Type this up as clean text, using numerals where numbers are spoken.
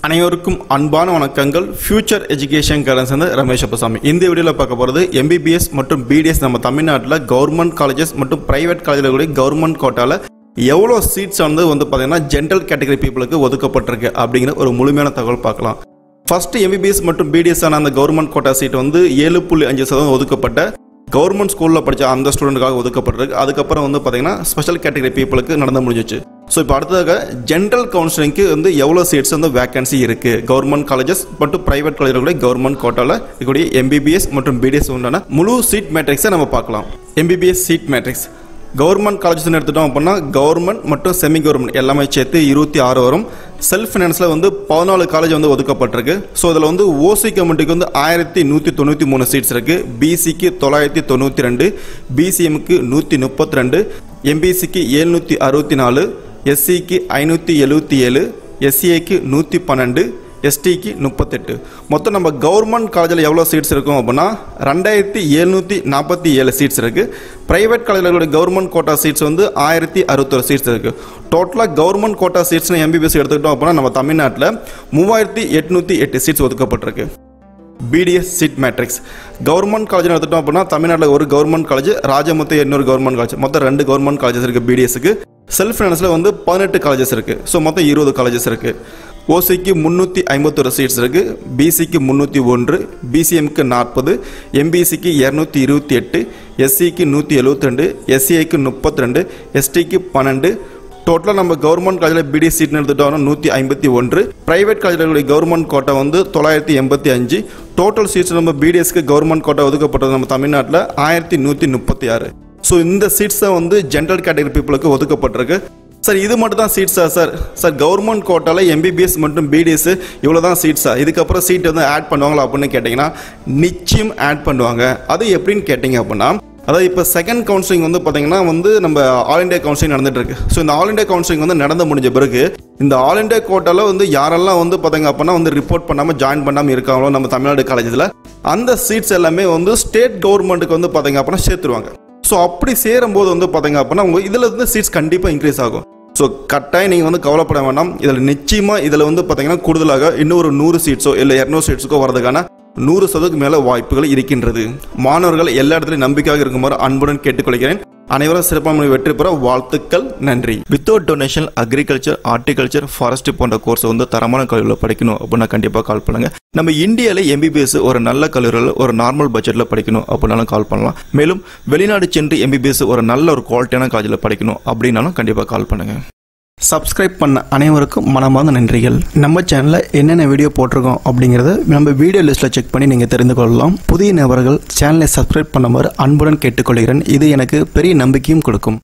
அனைவருக்கும் அன்பான வணக்கங்கள். ஃபியூச்சர் எஜுகேஷன் கைடன்ஸ் வந்து ரமேஷ் அப்பசாமி. இந்த வீடியோவில் பார்க்க போகிறது எம்பிபிஎஸ் மற்றும் பிடிஎஸ் நம்ம தமிழ்நாட்டில் கவர்மெண்ட் காலேஜஸ் மற்றும் பிரைவேட் காலேஜில் கூட கவர்மெண்ட் கோட்டாவில் எவ்வளோ சீட்ஸ் வந்து பார்த்தீங்கன்னா ஜென்ரல் கேட்டகரி பீப்புளுக்கு ஒதுக்கப்பட்டிருக்கு அப்படிங்கிற ஒரு முழுமையான தகவல் பார்க்கலாம். ஃபர்ஸ்ட் எம்பிபிஎஸ் மற்றும் பிடிஎஸ் ஆன அந்த கவர்மெண்ட் கோட்டா சீட் வந்து 7.5% ஒதுக்கப்பட்ட கவர்மெண்ட் ஸ்கூலில் படித்த அந்த ஸ்டூடெண்ட்டுக்காக ஒதுக்கப்பட்டிருக்கு. அதுக்கப்புறம் வந்து பார்த்தீங்கன்னா ஸ்பெஷல் கேட்டகரி பீப்புளுக்கு நடந்து முடிஞ்சிச்சு. ஸோ இப்போ அடுத்ததாக ஜென்ரல் கவுன்சிலிங்க்கு வந்து எவ்வளோ சீட்ஸ் வந்து வேகன்சி இருக்குது கவர்மெண்ட் காலேஜஸ் மற்றும் பிரைவேட் காலேஜில் கூட கவர்மெண்ட் கோட்டாவில் இருக்கக்கூடிய எம்பிபிஎஸ் மற்றும் பிடிஎஸ் உண்டான முழு சீட் மேட்ரிக்ஸை நம்ம பார்க்கலாம். MBBS seat matrix government colleges எடுத்துட்டோம் அப்படின்னா கவர்மெண்ட் மற்றும் செமி கவர்மெண்ட் எல்லாமே சேர்த்து 26 வரும். செல்ஃப் ஃபினான்ஸில் வந்து 14 காலேஜ் வந்து ஒதுக்கப்பட்டிருக்கு. ஸோ இதில் வந்து ஓசி கம்யூனிட்டிக்கு வந்து 1193 சீட்ஸ் இருக்குது. பிசிக்கு 992, பிசிஎம்க்கு 132, எம்பிசிக்கு 764, எஸ்சிக்கு 577, எஸ்சிஏக்கு 112, எஸ்டிக்கு 38. மொத்தம் நம்ம கவர்மெண்ட் காலேஜில் எவ்வளோ சீட்ஸ் இருக்கும் அப்படின்னா 2747 சீட்ஸ் இருக்குது. ப்ரைவேட் காலேஜில் கவர்மெண்ட் கோட்டா சீட்ஸ் வந்து 1061 சீட்ஸ் இருக்குது. டோட்டலாக கவர்மெண்ட் கோட்டா சீட்ஸ்னு எம்பிபிஎஸ் எடுத்துக்கிட்டோம் அப்படின்னா நம்ம தமிழ்நாட்டில் 3808 சீட்ஸ் ஒதுக்கப்பட்டிருக்கு. BDS seat matrix government college எடுத்துட்டோம் அப்படின்னா தமிழ்நாட்டில் ஒரு கவர்மெண்ட் காலேஜ், ராஜமுத்து இன்னொரு கவர்மெண்ட் காலேஜ், மொத்தம் 2 கவர்மெண்ட் காலேஜஸ் இருக்குது. பிடிஎஸ்க்கு செல்ஃப் ஃபைனான்ஸில் வந்து 18 காலேஜஸ் இருக்குது. ஸோ மொத்தம் 20 காலேஜஸ் இருக்குது. ஓசிக்கு 351 சீட்ஸ் இருக்குது. பிசிக்கு 301, பிசிஎம்க்கு 40, எம்பிசிக்கு 228, எஸ்சிக்கு 172, எஸ்சிஐக்கு 32, எஸ்டிக்கு 12. டோட்டலாக நம்ம கவர்மெண்ட் காலேஜில் பிடிஎஸ் சீட்னு எடுத்துட்டோம்னா 151. பிரைவேட் காலேஜில் கவர்மெண்ட் கோட்டா வந்து 985. டோட்டல் சீட்ஸ் நம்ம பிடிஎஸ்க்கு கவர்மெண்ட் கோட்டா ஒதுக்கப்பட்டது நம்ம தமிழ்நாட்டில் 1136. ஸோ இந்த சீட்ஸ் தான் வந்து ஜென்ரல் கேட்டகரி பீப்புளுக்கு ஒதுக்கப்பட்டிருக்கு. சார் இது மட்டும் தான் சீட்ஸா சார் கவர்மெண்ட் கோட்டாவில் எம்பிபிஎஸ் மற்றும் பிடிஎஸ் இவ்வளோ தான் சீட்ஸா, இதுக்கப்புறம் சீட் வந்து ஆட் பண்ணுவாங்களா அப்படின்னு கேட்டிங்கன்னா நிச்சயம் ஆட் பண்ணுவாங்க. அது எப்படின்னு கேட்டிங்க அப்படின்னா அதாவது இப்போ செகண்ட் கவுன்சிலிங் வந்து பார்த்தீங்கன்னா வந்து நம்ம ஆல் இண்டியா கவுன்சிலிங் நடந்துட்டு இருக்கு. ஸோ இந்த ஆல் இண்டியா கவுன்சிலிங் வந்து நடந்து முடிஞ்ச பிறகு இந்த ஆல் இண்டியா கோட்டாவில் வந்து யாரெல்லாம் வந்து பார்த்தீங்க அப்படின்னா வந்து ரிப்போர்ட் பண்ணாமல் ஜாயின் பண்ணாமல் இருக்காங்களோ நம்ம தமிழ்நாடு காலேஜில் அந்த சீட்ஸ் எல்லாமே வந்து ஸ்டேட் கவர்மெண்ட்டுக்கு வந்து பார்த்தீங்க அப்படின்னா சேர்த்துருவாங்க. ஸோ அப்படி சேரும்போது வந்து பார்த்தீங்க அப்படின்னா உங்கள் இதில் இருந்து சீட்ஸ் கண்டிப்பாக இன்க்ரீஸ் ஆகும். ஸோ கட்டாயம் நீங்கள் வந்து கவலைப்பட வேண்டாம். இதில் நிச்சயமாக இதில் வந்து பார்த்தீங்கன்னா கூடுதலாக இன்னும் ஒரு 100 சீட்ஸோ இல்லை 200 சீட்ஸுக்கோ வரதுக்கான 100% மேலே வாய்ப்புகள் இருக்கின்றது. மாணவர்கள் எல்லா இடத்துலையும் நம்பிக்கையாக இருக்குமாறு அன்புடன் கேட்டுக்கொள்கிறேன். அனைவரும் சிறப்பான வெற்றி பெற வாழ்த்துக்கள். நன்றி. Without donation agriculture, horticulture, forest போன்ற கோர்ஸ் வந்து தரமான கல்லூரியில் படிக்கணும் அப்படின்னா கண்டிப்பாக கால் பண்ணுங்க. நம்ம இந்தியாவில் எம்பிபிஎஸ் ஒரு நல்ல கல்லூரியில் ஒரு நார்மல் பட்ஜெட்டில் படிக்கணும் அப்படின்னாலும் கால் பண்ணலாம். மேலும் வெளிநாடு சென்று எம்பிபிஎஸ் ஒரு நல்ல ஒரு குவாலிட்டியான காலேஜில் படிக்கணும் அப்படின்னாலும் கண்டிப்பாக கால் பண்ணுங்க. சப்ஸ்கிரைப் பண்ண அனைவருக்கும் மனமார்ந்த நன்றிகள். நம்ம சேனலில் என்னென்ன வீடியோ போட்டிருக்கோம் அப்படிங்கிறத நம்ம வீடியோ லிஸ்ட்டில் செக் பண்ணி நீங்கள் தெரிந்து கொள்ளலாம். புதிய நபர்கள் சேனலை சப்ஸ்கிரைப் பண்ணுமாறு அன்புடன் கேட்டுக்கொள்கிறேன். இது எனக்கு பெரிய நம்பிக்கையும் கொடுக்கும்.